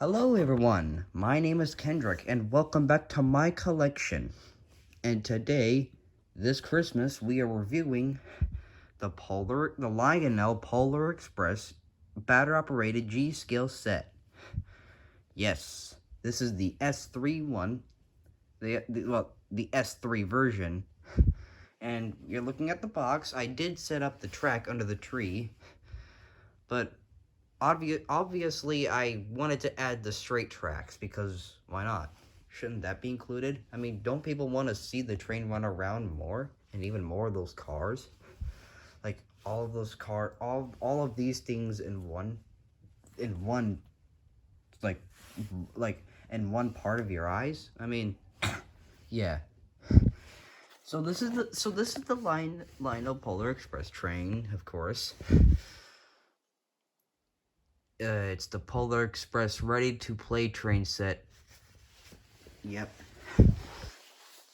Hello everyone, my name is Kendrick and welcome back to my collection. And today, this Christmas, we are reviewing the Lionel Polar Express battery operated G-Scale set. Yes, this is the S3 one, the S3 version. And you're looking at the box. I did set up the track under the tree, but obviously, I wanted to add the straight tracks, because why not? Shouldn't that be included? I mean, don't people want to see the train run around more? And even more of those cars? Like, all of those all of these things in one, like, in one part of your eyes? I mean, yeah. So this is the Lionel Polar Express train, of course. It's the Polar Express ready-to-play train set. Yep.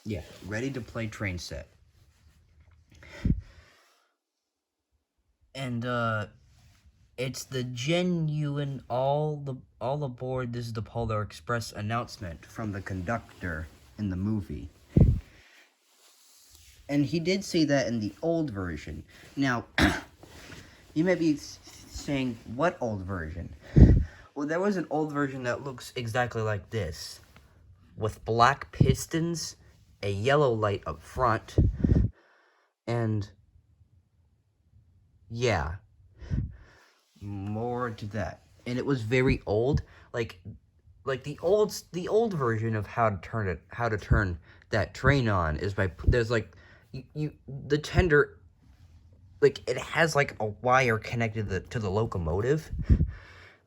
Yeah, ready-to-play train set. And, it's the genuine all aboard. This is the Polar Express announcement from the conductor in the movie. And he did say that in the old version. Now, you may be saying, what old version? Well, there was an old version that looks exactly like this, with black pistons, a yellow light up front, and yeah, more to that. And it was very old, like the old version of how to turn that train on is by there's like the tender, like it has like a wire connected to the locomotive.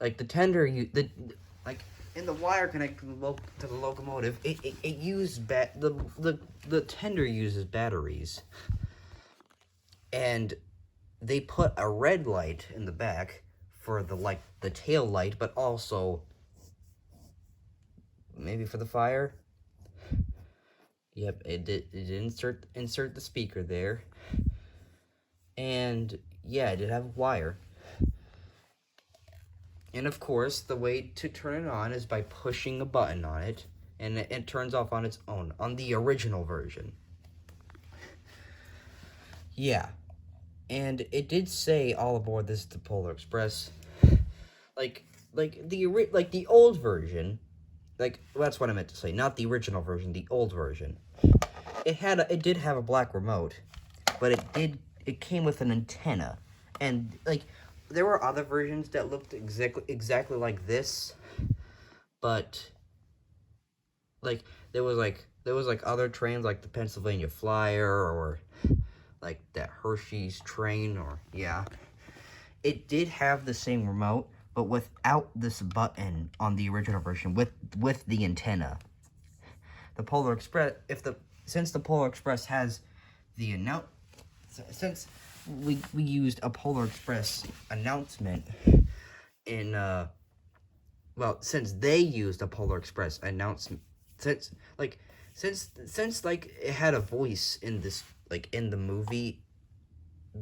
Like the tender, like in the wire connected to the locomotive, it used the tender uses batteries, and they put a red light in the back for the tail light, but also maybe for the fire. Yep, it did insert the speaker there, and yeah, it did have a wire. And of course, the way to turn it on is by pushing a button on it, and it turns off on its own, on the original version. Yeah, and it did say all aboard this is the Polar Express. Like the old version, well, that's what I meant to say, not the original version, the old version. It did have a black remote, but it came with an antenna, and like there were other versions that looked exactly like this, but like there was other trains like the Pennsylvania Flyer or like that Hershey's train, or yeah, it did have the same remote, but without this button on the original version with the antenna. The Polar Express, since the Polar Express has the since we used a Polar Express announcement in since they used a Polar Express announcement, since it had a voice in this, like in the movie,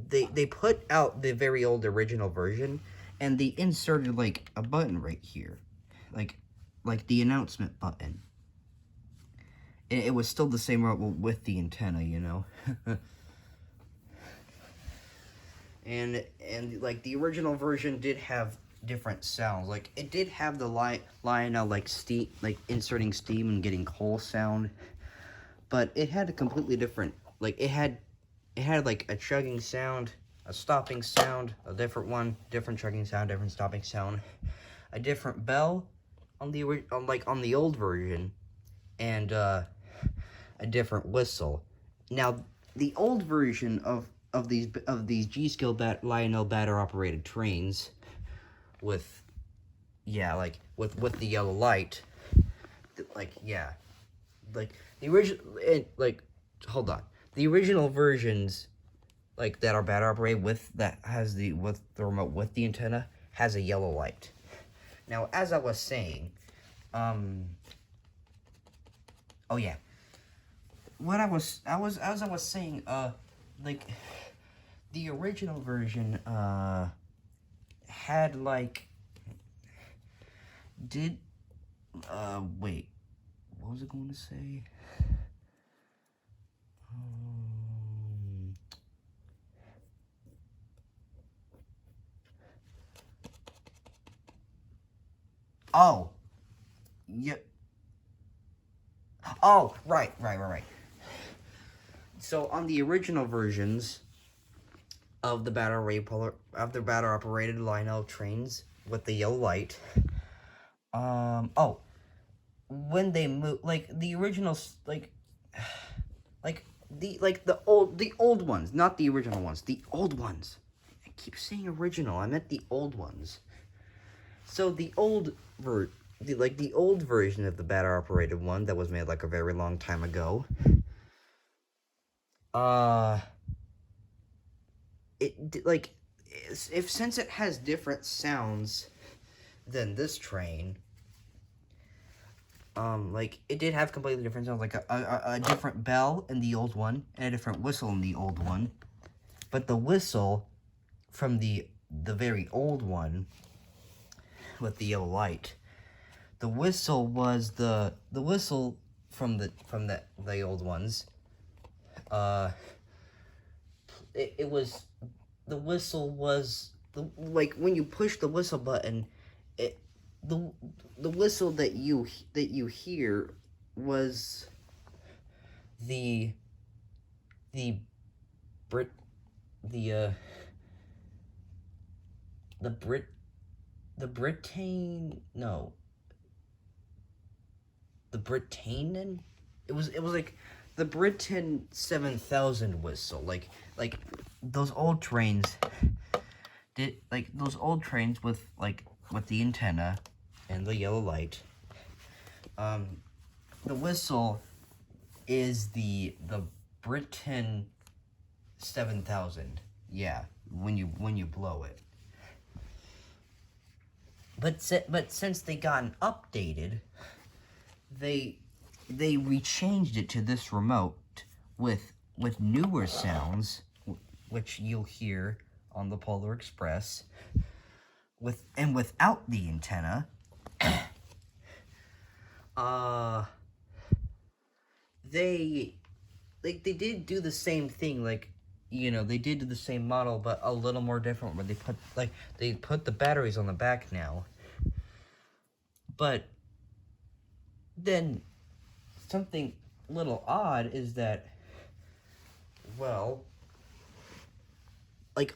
they put out the very old original version, and they inserted like a button right here, like the announcement button. And it was still the same remote with the antenna, you know. and like the original version did have different sounds. Like it did have the Lionel like steam, like inserting steam and getting coal sound, but it had a completely different, like it had like a chugging sound, a stopping sound, a different chugging sound, different stopping sound, a different bell on the old version, and a different whistle. Now, the old version of these G-Scale Lionel batter operated trains with the yellow light, the original, hold on. The original versions, like that are batter operated with the remote with the antenna, has a yellow light. Now, as I was saying, oh yeah, what I was saying, like the original version had Wait. What was I going to say? Oh. Yeah. Oh, right. So on the original versions of the battery operated Lionel trains with the yellow light, when they move, like the original, the old ones, not the original ones, the old ones. I keep saying original. I meant the old ones. So the old version of the battery operated one that was made like a very long time ago. Since it has different sounds than this train, it did have completely different sounds, like a different bell in the old one and a different whistle in the old one. But the whistle from the very old one with the yellow light, the whistle was the whistle from the old ones. It was, the whistle was like when you push the whistle button, the whistle that you hear was the Brit the Britain no the Britannian. It was like the Britain 7000 whistle, like those old trains with the antenna and the yellow light. The whistle is the Britain 7000. Yeah, when you blow it. But since they gotten updated, they rechanged it to this remote with newer sounds, which you'll hear on the Polar Express, without the antenna. They did do the same thing, they did do the same model, but a little more different, where they put the batteries on the back now. But then something a little odd is that, well,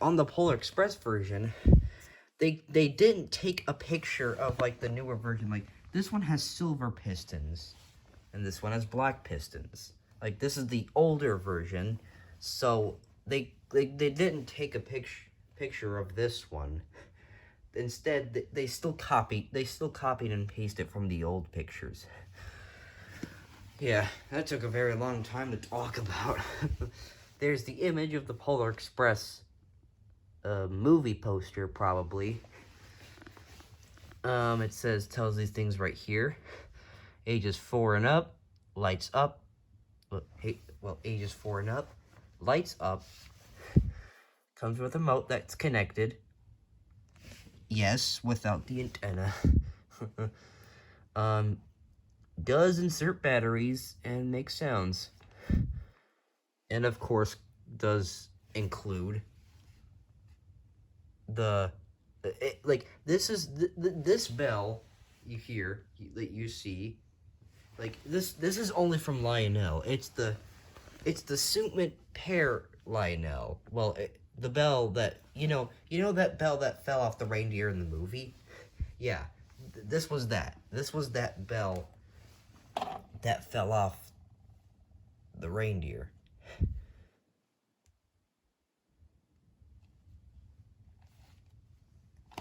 on the Polar Express version, they didn't take a picture of the newer version. This one has silver pistons and this one has black pistons. This is the older version, so they didn't take a picture of this one. Instead, they still copied and pasted from the old pictures. Yeah, that took a very long time to talk about. There's the image of the Polar Express movie poster, probably. It tells these things right here. Ages 4 and up, lights up. Ages 4 and up, lights up. Comes with a remote that's connected. Yes, without the antenna. Does insert batteries and make sounds. And of course, does include this bell you hear, that you see, this is only from Lionel. It's the Suitment pair Lionel. Well, the bell that that bell that fell off the reindeer in the movie. Yeah, this was that bell that fell off the reindeer.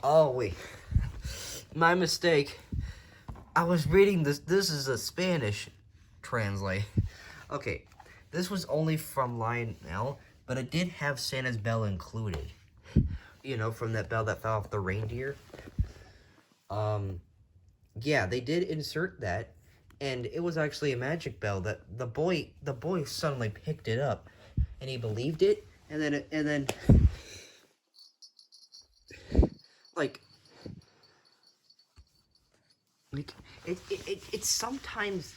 Oh, wait. My mistake. I was reading this. This is a Spanish translate. Okay, this was only from Lionel, but it did have Santa's bell included. From that bell that fell off the reindeer. Yeah, they did insert that, and it was actually a magic bell that the boy suddenly picked it up, and he believed it, and then Like it's sometimes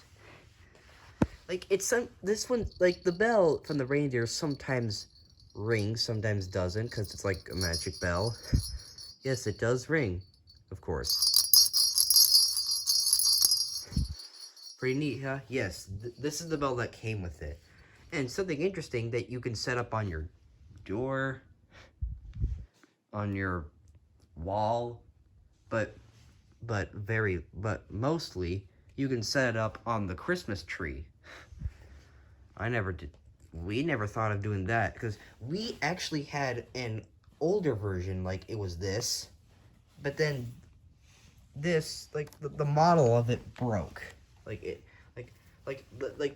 like it's some this one like the bell from the reindeer sometimes rings, sometimes doesn't, because it's like a magic bell. Yes, it does ring, of course. Pretty neat, huh? Yes, this is the bell that came with it. And something interesting that you can set up on your door, on your wall, but but mostly you can set it up on the Christmas tree. I never did. We never thought of doing that because we actually had an older version, like it was this, but then this, like the model of it broke, like it, like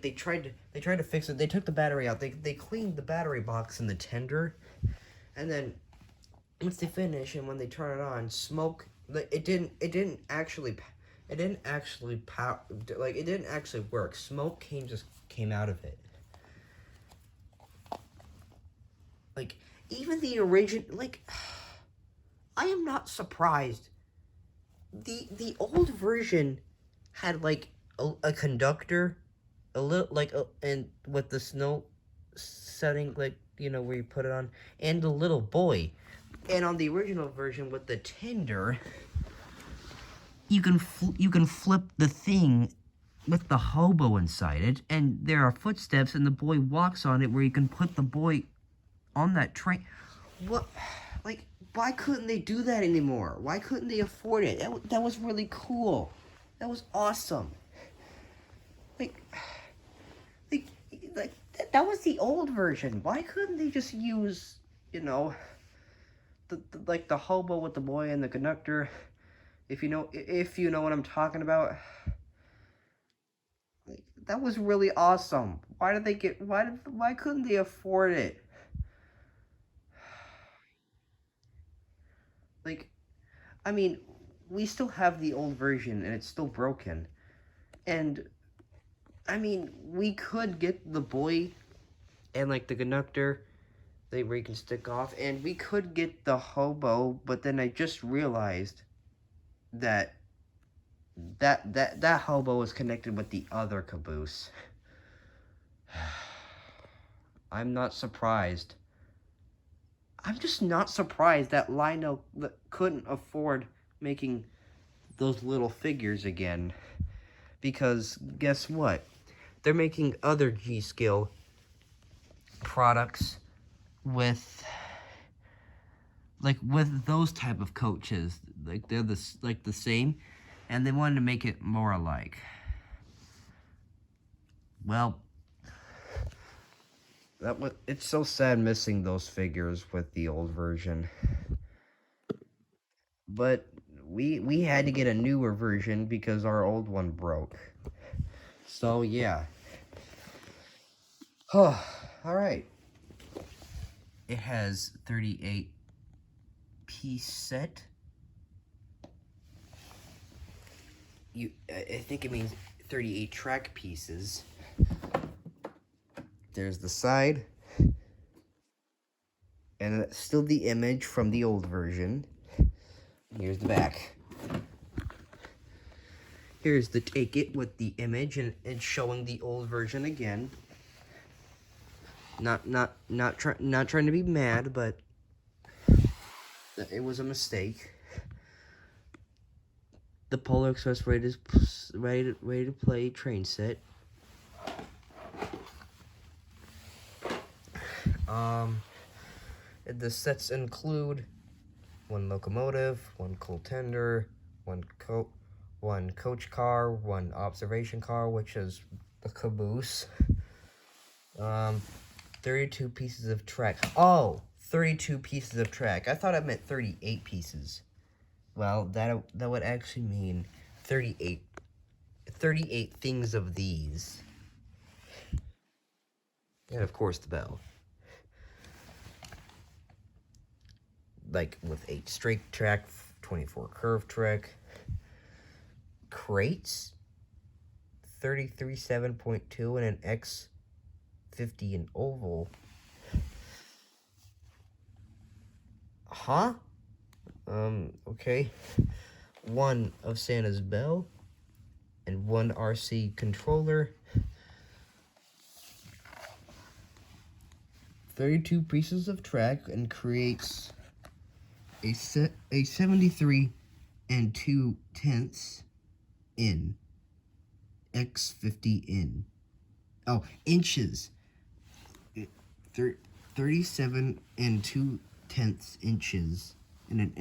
they tried to fix it. They took the battery out. They cleaned the battery box in the tender, and then once they finish and when they turn it on, smoke. It didn't actually power. Like it didn't actually work. Smoke came out of it. Like, even the original, like, I am not surprised. The old version had, like, a conductor, a little, like, and with the snow setting, like, you know, where you put it on, and a little buoy. And on the original version with the tender, you can flip the thing with the hobo inside it, and there are footsteps, and the boy walks on it where you can put the boy on that train. What, like, why couldn't they do that anymore? Why couldn't they afford it? That was really cool. That was awesome. Like, like, that was the old version. Why couldn't they just use, you know, like the hobo with the boy and the conductor? If you know what I'm talking about. Like, that was really awesome. Why couldn't they afford it? Like, I mean, we still have the old version and it's still broken. And I mean, we could get the buoy and like the conductor where you can stick off, and we could get the hobo, but then I just realized that that hobo is connected with the other caboose. I'm not surprised. I'm just not surprised that Lionel couldn't afford making those little figures again. Because guess what? They're making other G-Skill products with those type of coaches. Like they're the same, and they wanted to make it more alike. Well, it's so sad missing those figures with the old version. But we had to get a newer version because our old one broke. So yeah. Oh, all right. It has 38 piece set. I think it means 38 track pieces. There's the side. And that's still the image from the old version. Here's the back. Here's the take it with the image and showing the old version again. Not trying to be mad, but it was a mistake. The Polar Express ready to play train set. The sets include one locomotive, one coal tender, one coach car, one observation car, which is the caboose. 32 pieces of track. Oh, 32 pieces of track. I thought it meant 38 pieces. Well, that would actually mean 38 things of these. And of course the bell. Like with 8 straight track, 24 curve track. Crates, 33 7.2 and an X50 in oval. Huh? Okay. One of Santa's bell. and one RC controller. 32 pieces of track, and creates a 73 and 2/10 in X50 in. Oh, inches. 37 and 2/10 inches, and an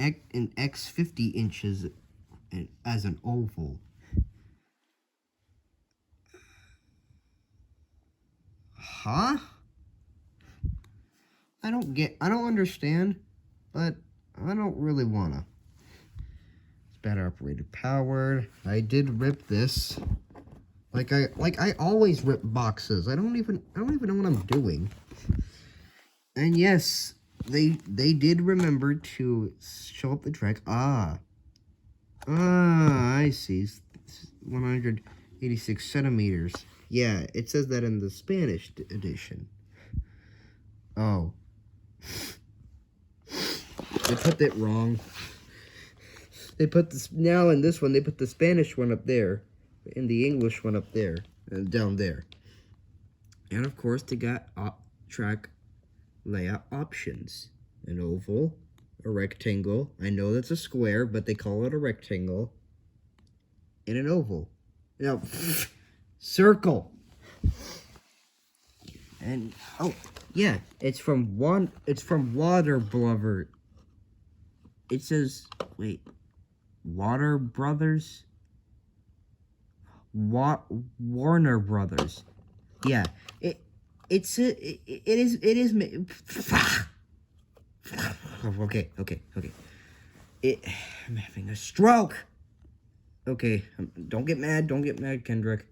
X50 inches as an oval. Huh? I don't understand, but I don't really wanna. It's battery operated, powered. I did rip this. Like I always rip boxes. I don't even know what I'm doing. And yes, they did remember to show up the track. I see. 186 centimeters. Yeah, it says that in the Spanish edition. Oh. They put that wrong. They put this, now in this one, they put the Spanish one up there, and the English one up there, and down there. And of course, they got track layout options. An oval, a rectangle. I know that's a square, but they call it a rectangle. And an oval. Now, circle. And oh yeah, it's from Water Blubber. It says, wait, Water Brothers? Warner Brothers. Yeah, it is okay. I'm having a stroke. Okay, don't get mad, Kendrick.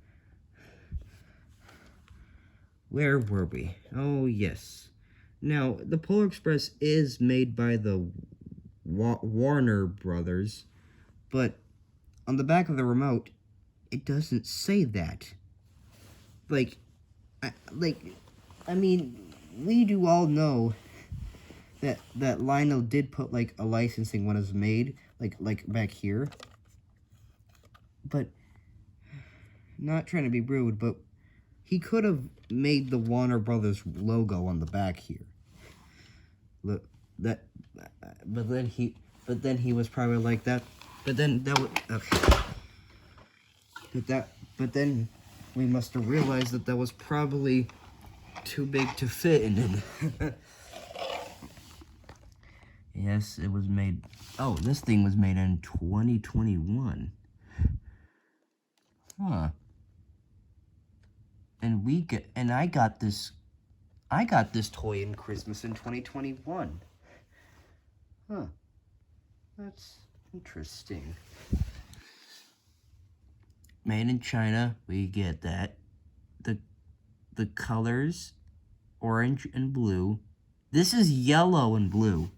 Where were we? Oh, yes. Now, the Polar Express is made by the Warner Brothers, but on the back of the remote, it doesn't say that. I mean, we do all know that Lionel did put, like, a licensing when it was made, like back here. But, not trying to be rude, but he could have made the Warner Brothers logo on the back here. Look, but then he was probably like that. But then that would, okay. But then we must have realized that was probably too big to fit in it. Yes, it was made. Oh, this thing was made in 2021. Huh. And I got this toy in Christmas in 2021. Huh. That's interesting. Made in China, we get that. The colors, orange and blue. This is yellow and blue.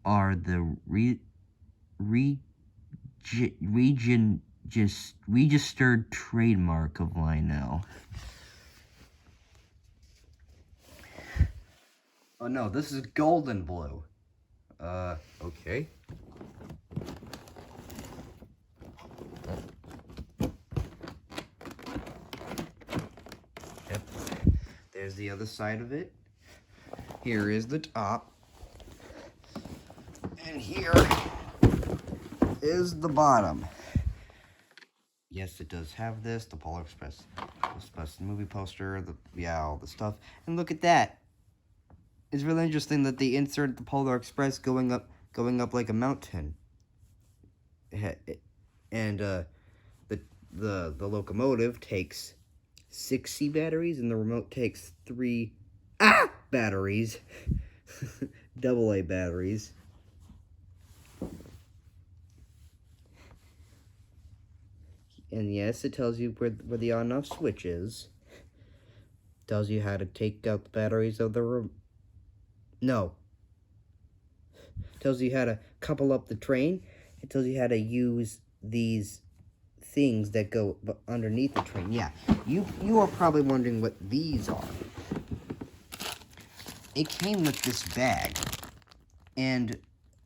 Are the registered trademark of Lionel. Oh no, this is golden blue. Okay. Yep. There's the other side of it. Here is the top. And here is the bottom. Yes, it does have this, the Polar Express movie poster, all the stuff. And look at that. It's really interesting that they insert the Polar Express going up like a mountain. And the locomotive takes 60 batteries, and the remote takes 3 batteries, AA batteries. And yes, it tells you where the on-off switch is. Tells you how to take out the batteries of the room. No. Tells you how to couple up the train. It tells you how to use these things that go underneath the train. Yeah, you are probably wondering what these are. It came with this bag, and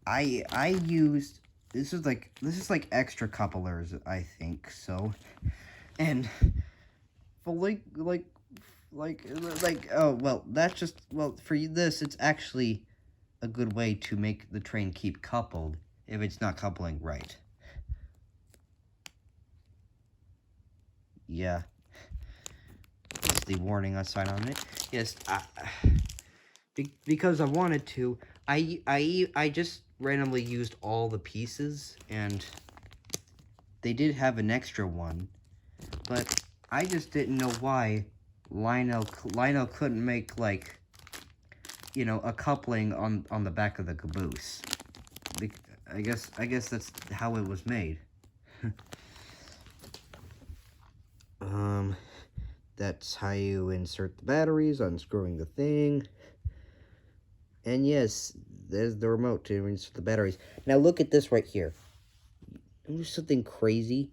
I used this is like extra couplers, I think so. And for oh well, that's just for this it's actually a good way to make the train keep coupled if it's not coupling right. Yeah. It's the warning sign on it. Yes, because I wanted to, I just randomly used all the pieces, and they did have an extra one, but I just didn't know why Lionel couldn't make, like, you know, a coupling on the back of the caboose. I guess that's how it was made. That's how you insert the batteries, unscrewing the thing. And yes, there's the remote to insert the batteries. Now look at this right here. There's something crazy.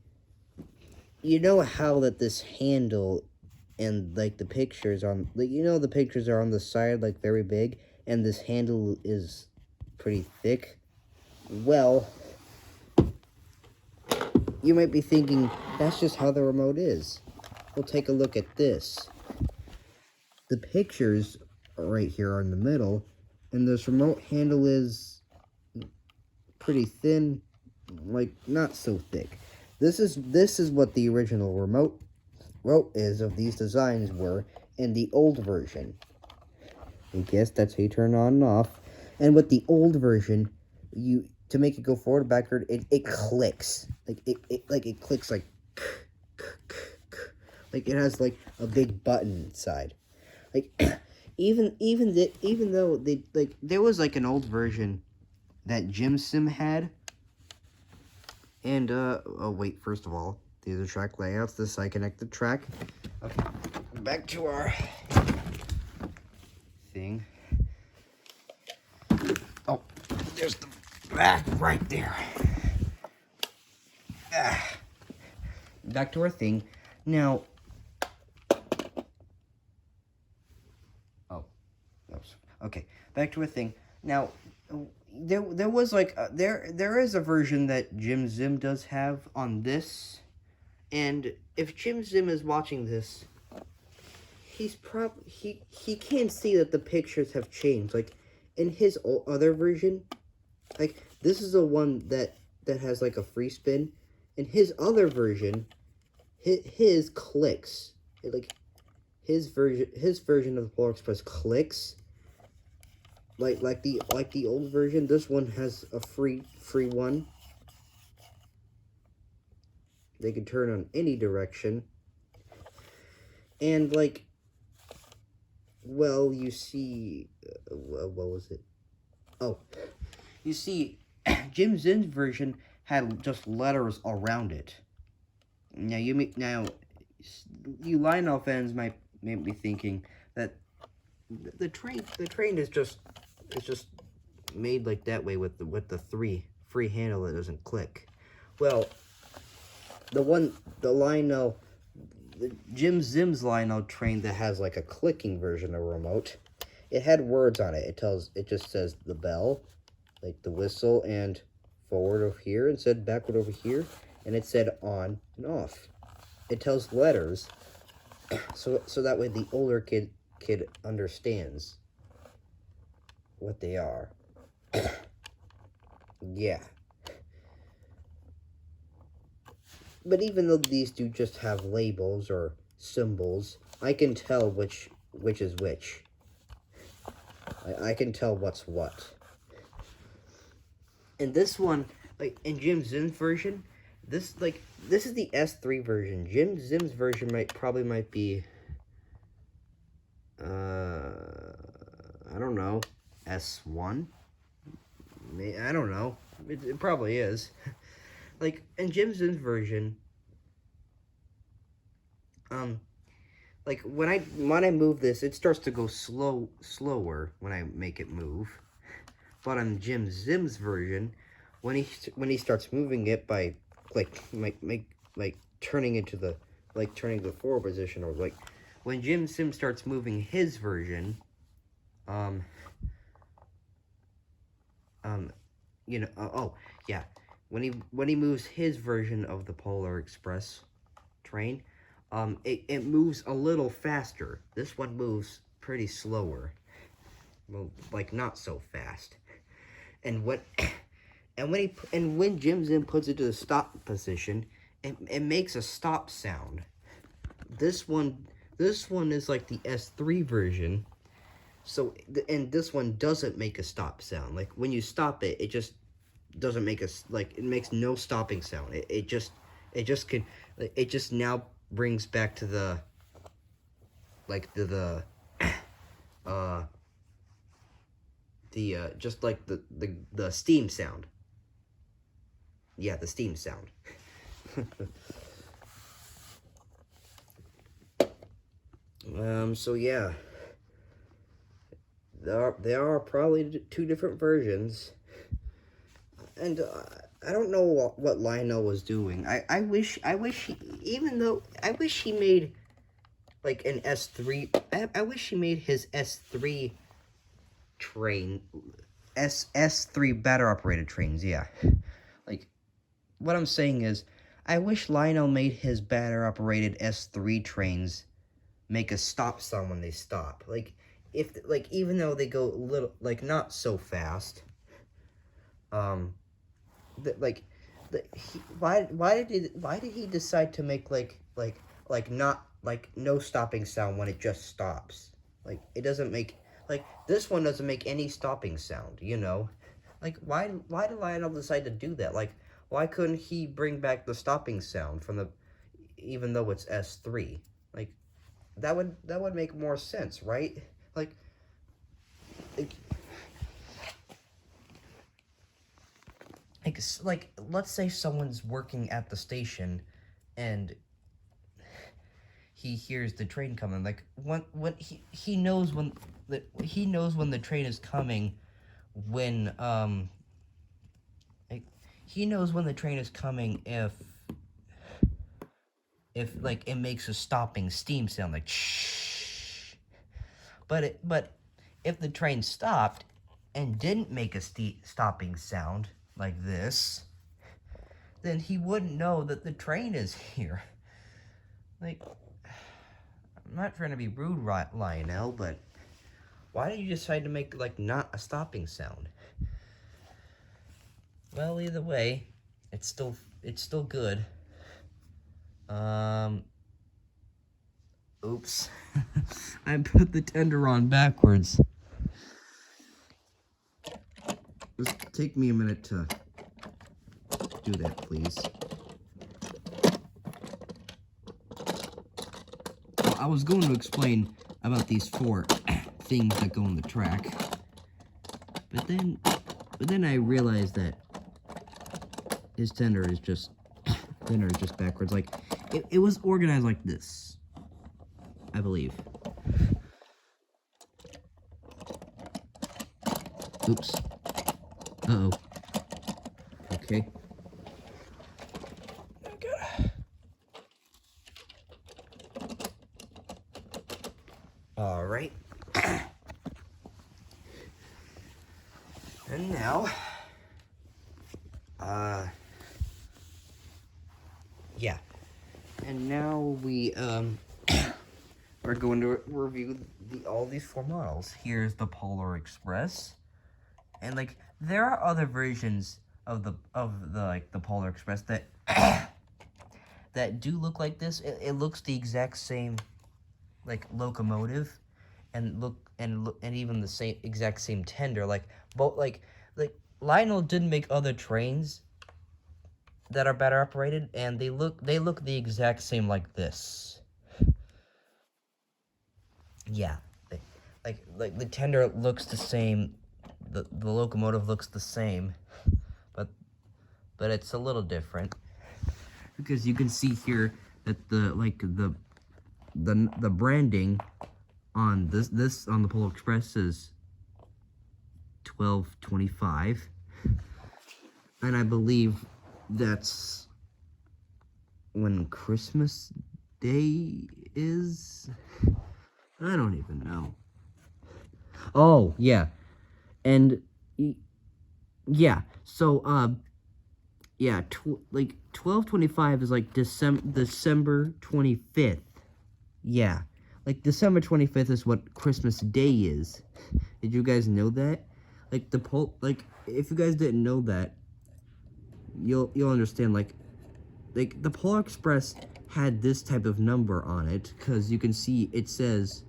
You know how that this handle and like the pictures on, like, you know, the pictures are on the side, like, very big, and this handle is pretty thick. Well, you might be thinking that's just how the remote is. We'll take a look at this. The pictures right here are in the middle, and this remote handle is pretty thin, like, not so thick. This is what the original remote is of these designs were in the old version. I guess that's how you turn on and off. And with the old version, to make it go forward or backward, it clicks. It clicks like it has like a big button inside. Like even though they there was like an old version that Jim Sim had. And oh wait, first of all, these are track layouts. This I connect the track. Okay, back to our thing. Oh, there's the back right there. Back to our thing. Now, okay, back to our thing. Now, there was like there is a version that Jim Zim does have on this, and if Jim Zim is watching this, he's he can't see that the pictures have changed. Like in his other version, like this is the one that has like a free spin. In his other version, his clicks. Like his version of the Polar Express clicks. Like the old version. This one has a free one. They can turn on any direction. And like, well, you see, what was it? Oh, you see, Jim Zin's version had just letters around it. Now you Lionel fans might be thinking that the train is just made like that way with the free handle that doesn't click. Well, Jim Zim's Lionel train that has like a clicking version of a remote, it had words on it. It just says the bell, like the whistle, and forward over here, and said backward over here, and it said on and off. It tells letters, so that way the older kid understands what they are. Yeah. But even though these do just have labels or symbols, I can tell which is which. I can tell what's what. And this one, like in Jim Zim's version, this is the S3 version. Jim Zim's version might be I don't know, S1? I don't know. It probably is. Like in Jim Zim's version, like when I move this, it starts to go slower when I make it move. But on Jim Zim's version, when he starts moving it by turning into the turning the forward position, or like when Jim Sim starts moving his version, you know, oh yeah, when he moves his version of the Polar Express train, it moves a little faster. This one moves pretty slower. Well, like not so fast. And when when Jim Zim puts it to the stop position, it makes a stop sound. This one is like the S3 version. So and this one doesn't make a stop sound. Like when you stop it, it just doesn't make it makes no stopping sound. It just now brings back to the uh just like the steam sound. Yeah, the steam sound. So yeah, there are probably two different versions, and I don't know what Lionel was doing. I wish he, I wish he made like an S3. I wish he made his S3 train, S3 batter operated trains. Yeah, like what I'm saying is, I wish Lionel made his batter operated S3 trains make a stop sound when they stop. Like if even though they go a little not so fast, why did he decide to make not no stopping sound when it just stops? Like it doesn't make this one doesn't make any stopping sound, you know? Like why did Lionel decide to do that? Like why couldn't he bring back the stopping sound from the even though it's S3? Like that would make more sense, right? Like let's say someone's working at the station and he hears the train coming. Like when he knows when the train is coming when he knows when the train is coming if like it makes a stopping steam sound like shh. But if the train stopped and didn't make a stopping sound like this, then he wouldn't know that the train is here. Like, I'm not trying to be rude, Lionel, but why did you decide to make like not a stopping sound? Well, either way, it's still good. Oops. I put the tender on backwards. Just take me a minute to do that, please. Well, I was going to explain about these 4 things that go on the track, but then I realized that his tender is just backwards. Like it was organized like this, I believe. Oops. Uh-oh. Okay. All right. And now, yeah. And now we, we're going to review all these 4 models. Here's the Polar Express. And, like, there are other versions of the Polar Express that, that do look like this. It looks the exact same, like, locomotive. And even the exact same tender. Like, both, like, Lionel did make other trains that are better operated, and they look the exact same like this. Yeah, like the tender looks the same, the locomotive looks the same, but it's a little different because you can see here that the branding on this on the Polar Express is 1225, and I believe that's when Christmas Day is. I don't even know. Oh yeah, and yeah. So yeah, like 12/25 is like December 25th. Yeah, like December 25th is what Christmas Day is. Did you guys know that? Like like if you guys didn't know that, you'll understand. Like the Polar Express had this type of number on it because you can see it says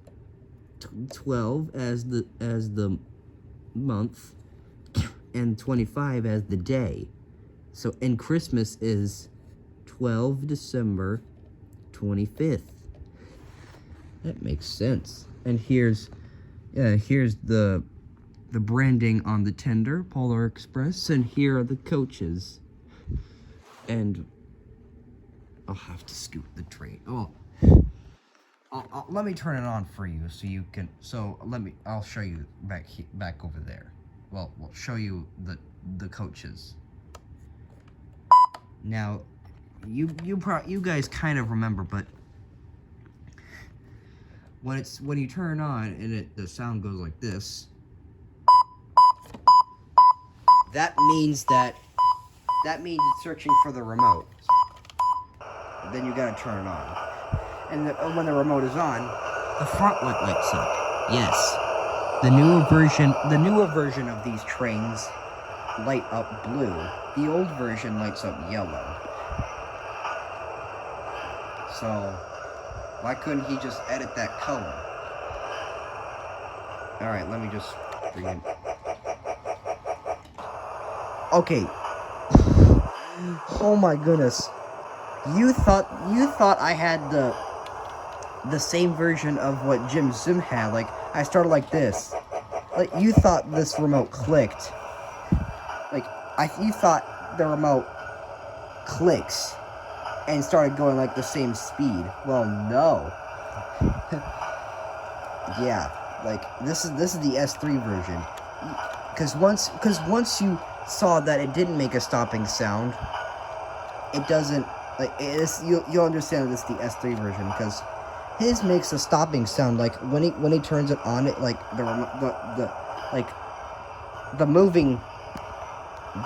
12 as the month and 25 as the day. So and Christmas is 12 December 25th. That makes sense. And here's the branding on the tender, Polar Express, and here are the coaches. And I'll have to scoot the train. Oh, let me turn it on for you so you can. So I'll show you back over there. Well, we'll show you the coaches. Now, you guys kind of remember, but when you turn it on and the sound goes like this, that means it's searching for the remote. Then you gotta turn it on. And when the remote is on, the front light lights up. Yes. The newer version of these trains light up blue. The old version lights up yellow. So, why couldn't he just edit that color? Alright, let me just bring it. Okay. Oh my goodness. You thought I had the same version of what Jim Sim had. Like, I started like this. Like, you thought this remote clicked. Like, you thought the remote clicks and started going like the same speed. Well, no. Yeah, like this is the S3 version. Because once you saw that it didn't make a stopping sound, it doesn't. Like, you'll understand that it's the S3 version, because his makes a stopping sound. Like when he turns it on, it like the moving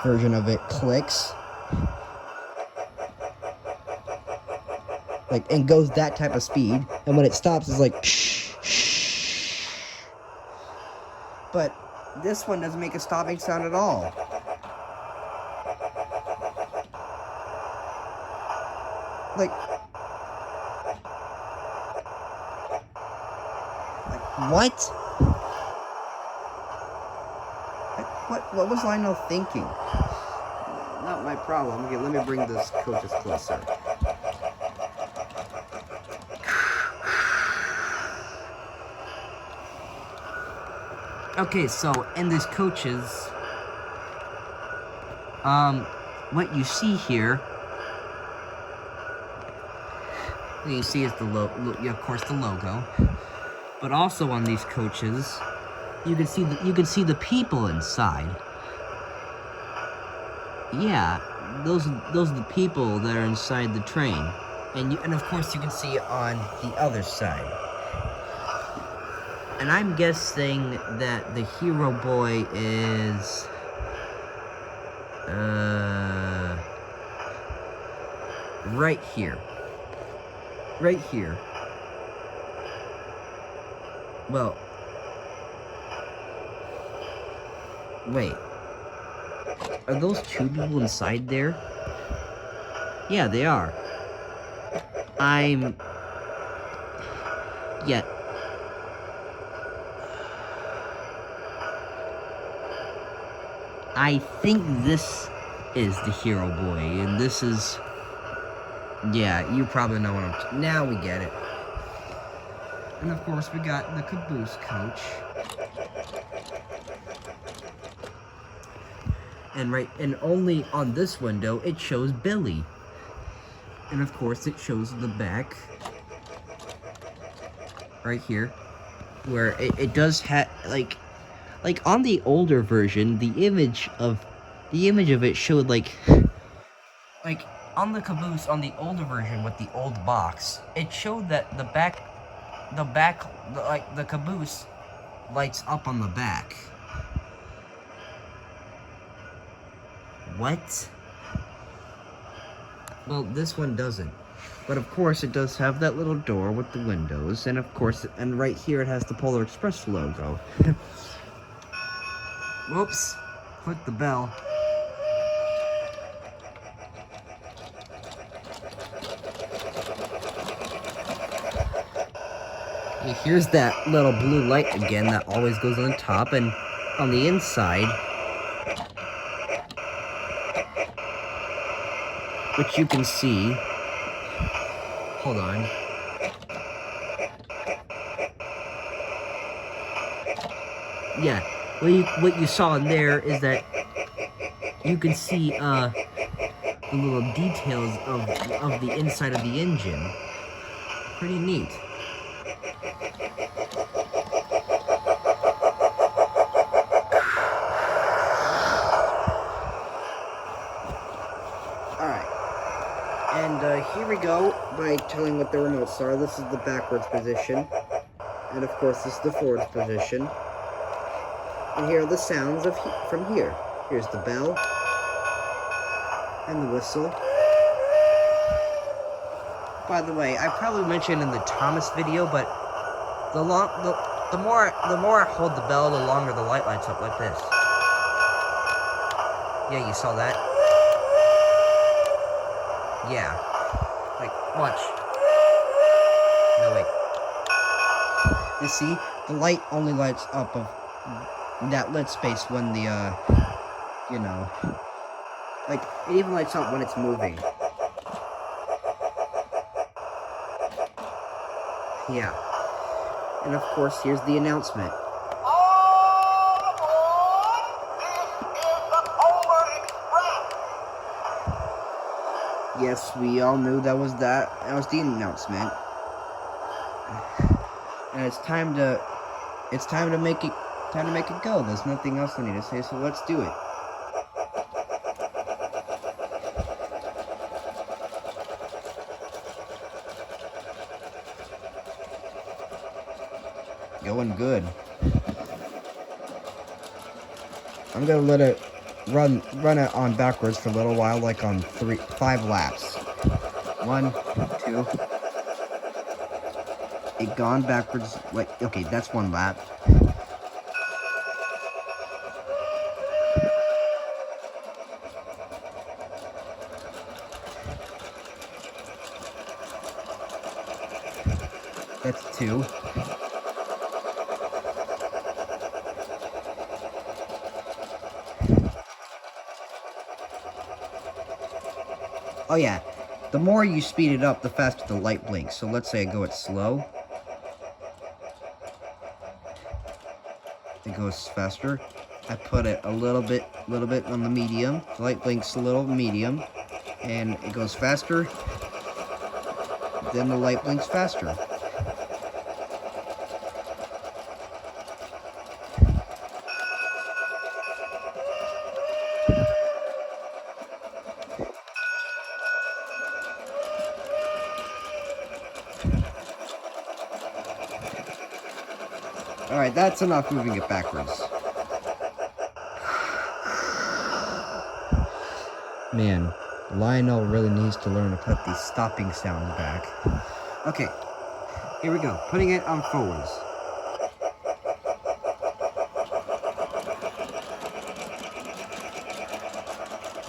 version of it clicks, like, and goes that type of speed, and when it stops it's like shh. But this one doesn't make a stopping sound at all. Like what? What was Lionel thinking? Not my problem. Okay, let me bring this coaches closer. Okay, so in these coaches, what you see here, what you see is of course the logo, but also on these coaches, you can see the people inside. Yeah, those are the people that are inside the train, and of course you can see on the other side. And I'm guessing that the hero boy is right here. Right here. Well, wait. Are those two people inside there? Yeah, they are. Yeah. I think this is the hero boy, and this is... Yeah, you probably know what I'm... Now we get it. And of course, we got the caboose coach. And only on this window, it shows Billy. And of course, it shows the back. Right here. Where it does have, like on the older version, the image of it showed like on the caboose, on the older version with the old box, it showed that the caboose lights up on the back. What? Well, this one doesn't. But of course, it does have that little door with the windows, and of course, and right here it has the Polar Express logo. Whoops, click the bell. Here's that little blue light again that always goes on top, and on the inside, which you can see. Hold on. Yeah, what you saw in there is that you can see the little details of the inside of the engine. Pretty neat. Alright. And here we go by telling what the remotes are. This is the backwards position. And of course this is the forwards position. And here are the sounds of from here. Here's the bell. And the whistle. By the way, I probably mentioned in the Thomas video, but the more I hold the bell, the longer the light lights up like this. Yeah, you saw that? Yeah. Like, watch. No, wait. You see, the light only lights up of that lit space when the, you know, like, it even lights up when it's moving. Yeah. And of course, here's the announcement. All aboard! This is the Polar Express! Yes, we all knew that was the announcement. And it's time to make it go. There's nothing else I need to say, so let's do it. Going good. I'm gonna let it run it on backwards for a little while, like on 5 laps. 1, 2. It gone backwards, like, okay, that's 1 lap. That's 2. Oh yeah, the more you speed it up, the faster the light blinks. So let's say I go at slow. It goes faster. I put it a little bit on the medium. The light blinks a little, medium. And it goes faster. Then the light blinks faster. Alright, that's enough moving it backwards. Man, Lionel really needs to learn to put the stopping sound back. Okay, here we go. Putting it on forwards.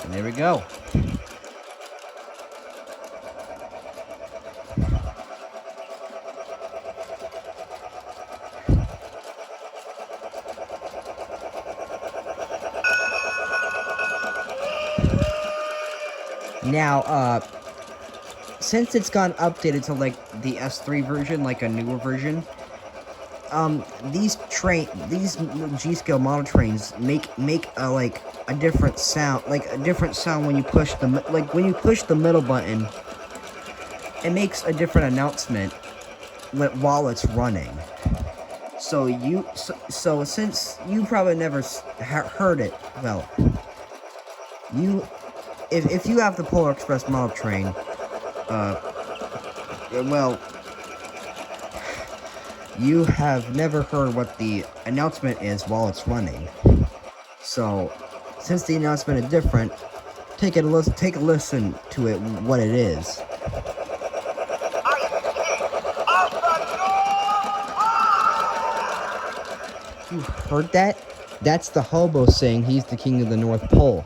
And there we go. Now, since it's gone updated to, like, the S3 version, like a newer version, these G-scale model trains make a different sound, when you push the middle button, it makes a different announcement while it's running. So since you probably never heard it, well, if you have the Polar Express model train, well, you have never heard what the announcement is while it's running. So, since the announcement is different, take a listen to it, what it is. I am king of the North Pole. You heard that? That's the hobo saying he's the king of the North Pole.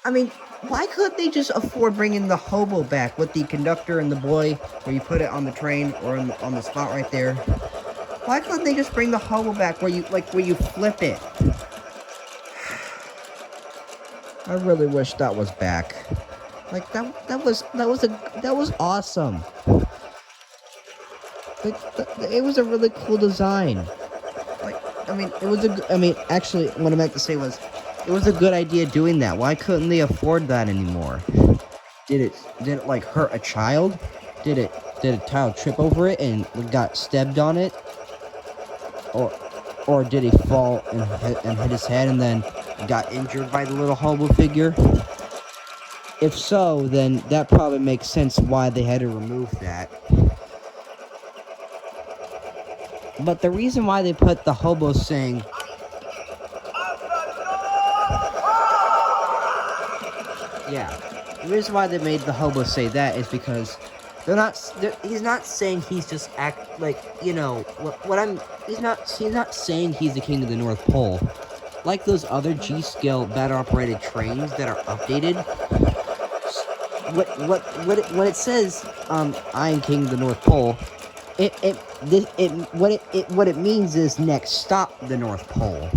I mean, why couldn't they just afford bringing the hobo back with the conductor and the boy, where you put it on the train or on the spot right there? Why couldn't they just bring the hobo back where you flip it? I really wish that was back. Like that was awesome. Like it was a really cool design. Like actually, what I meant to say was, it was a good idea doing that. Why couldn't they afford that anymore? Did it like hurt a child? Did a child trip over it and got stabbed on it? Or did he fall and hit his head and then got injured by the little hobo figure? If so, then that probably makes sense why they had to remove that. But the reason why they put the hobo saying, yeah, the reason why they made the hobo say that is because he's not saying he's just he's not saying he's the king of the North Pole. Like those other G-scale battery-operated trains that are updated, when it says I am king of the North Pole, what it means is next stop the North Pole.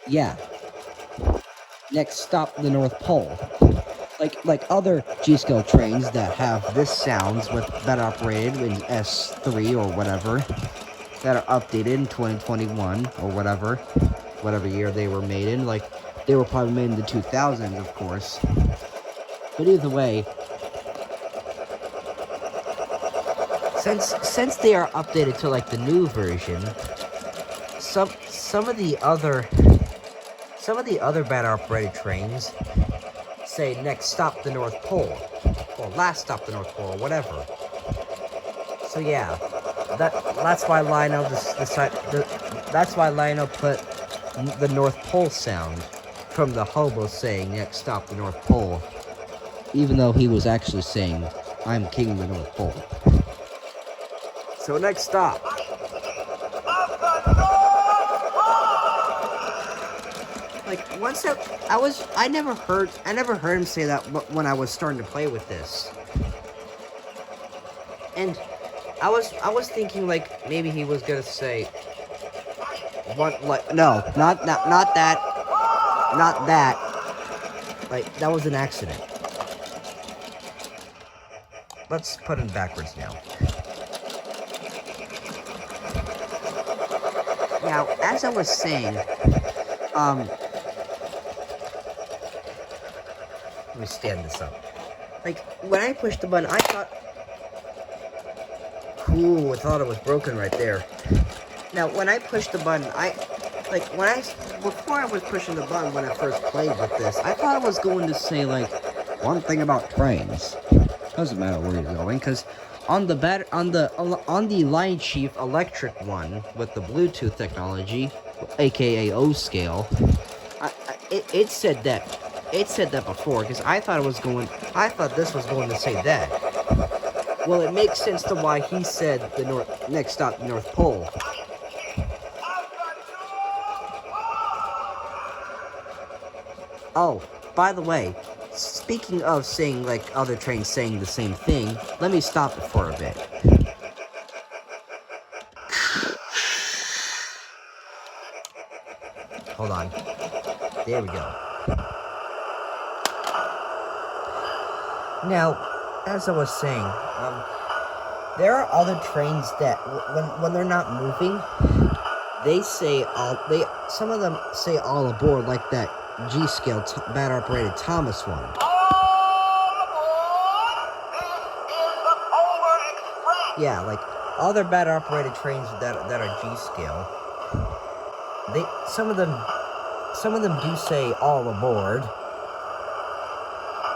Yeah. Next stop the North Pole. Like other G-scale trains that have this sounds with battery operated in S3 or whatever, that are updated in 2021 or whatever year they were made in. Like, they were probably made in the 2000s, of course. But either way, since they are updated to like the new version, some of the other battery operated trains say next stop the North Pole, or last stop the North Pole, or whatever. So yeah, that's why Lionel that's why Lionel put the North Pole sound from the hobo saying next stop the North Pole, even though he was actually saying I'm king of the North Pole. So next stop. Like I never heard him say that when I was starting to play with this. And I was thinking like maybe he was gonna say what, like, no, not that. Like, that was an accident. Let's put him backwards now. Now, as I was saying, let me stand this up. Like, when I pushed the button, I thought, cool, I thought it was broken right there. Now, when I pushed the button, before I was pushing the button when I first played with this, I thought I was going to say, like, one thing about trains. Doesn't matter where you're going, because on the Line Chief electric one with the Bluetooth technology, aka O scale, it said that before, because I thought this was going to say that. Well, it makes sense to why he said next stop the North Pole. Oh, by the way, speaking of saying, like, other trains saying the same thing, let me stop it for a bit. Hold on. There we go. Now, as I was saying, there are other trains that, when they're not moving, some of them say all aboard, like that G-scale battery-operated Thomas one. All aboard! This is the Polar Express! Yeah, like other battery-operated trains that are G-scale. Some of them do say all aboard,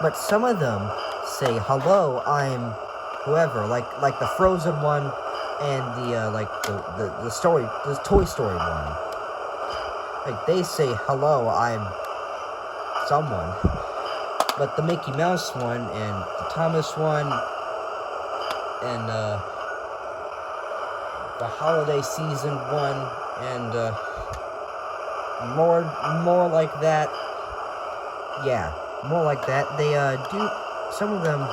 but some of them say hello, I'm whoever. Like the Frozen one and the Toy Story one. Like, they say hello, I'm someone. but the Mickey Mouse one and the Thomas one and the holiday season one and more like that. Yeah, more like that. They do some of them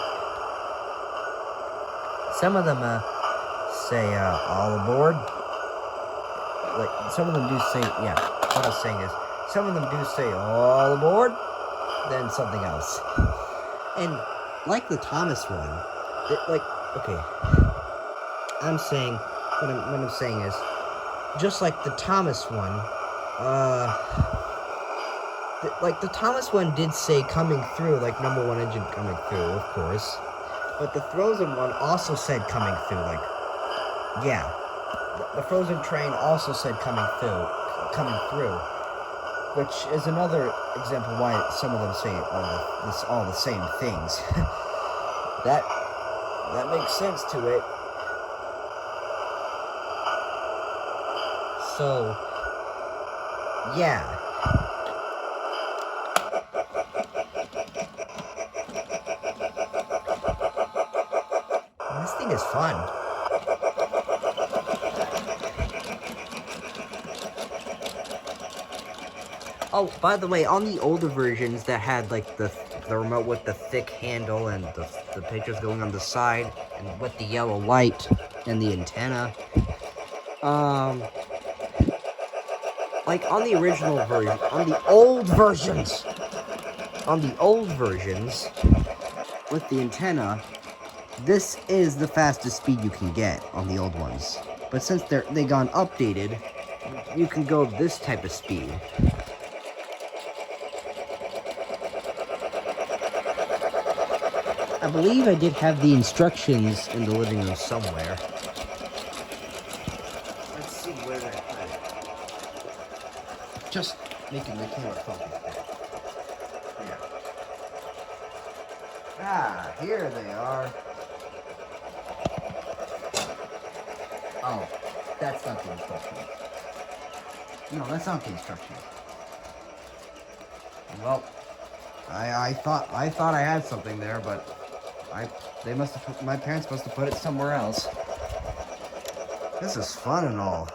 say all aboard. Like some of them do say, yeah. What I was saying is some of them do say all aboard, then something else. And like the Thomas one, okay, I'm saying what I'm saying is just like the Thomas one, like the Thomas one did say coming through, like number 1 engine coming through, of course. But the Frozen one also said coming through, like, yeah. The Frozen train also said coming through, which is another example why some of them say all the same things. that makes sense to it. So, yeah. This thing is fun. Oh, by the way, on the older versions that had like the remote with the thick handle and the pictures going on the side and with the yellow light and the antenna, like on the original version, on the old versions with the antenna, this is the fastest speed you can get on the old ones. But since they gone updated, you can go this type of speed. I believe I did have the instructions in the living room somewhere. Let's see where I put it. Just making the camera focus there. Yeah. Ah, here they are. Oh, that's not the instructions. No, that's not the instructions. Well, I thought I had something there, but my parents must have put it somewhere else. This is fun and all.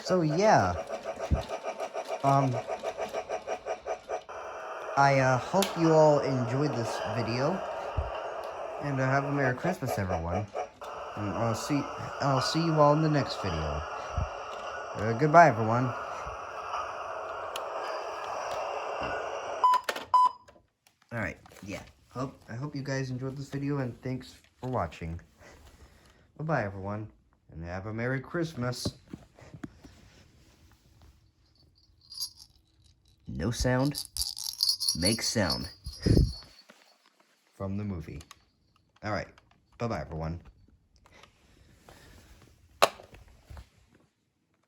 So yeah, I hope you all enjoyed this video, and have a Merry Christmas, everyone. And I'll see you all in the next video. Goodbye, everyone. All right, yeah. I hope you guys enjoyed this video, and thanks for watching. Bye-bye, everyone, and have a Merry Christmas. No sound makes sound from the movie. All right, bye-bye, everyone.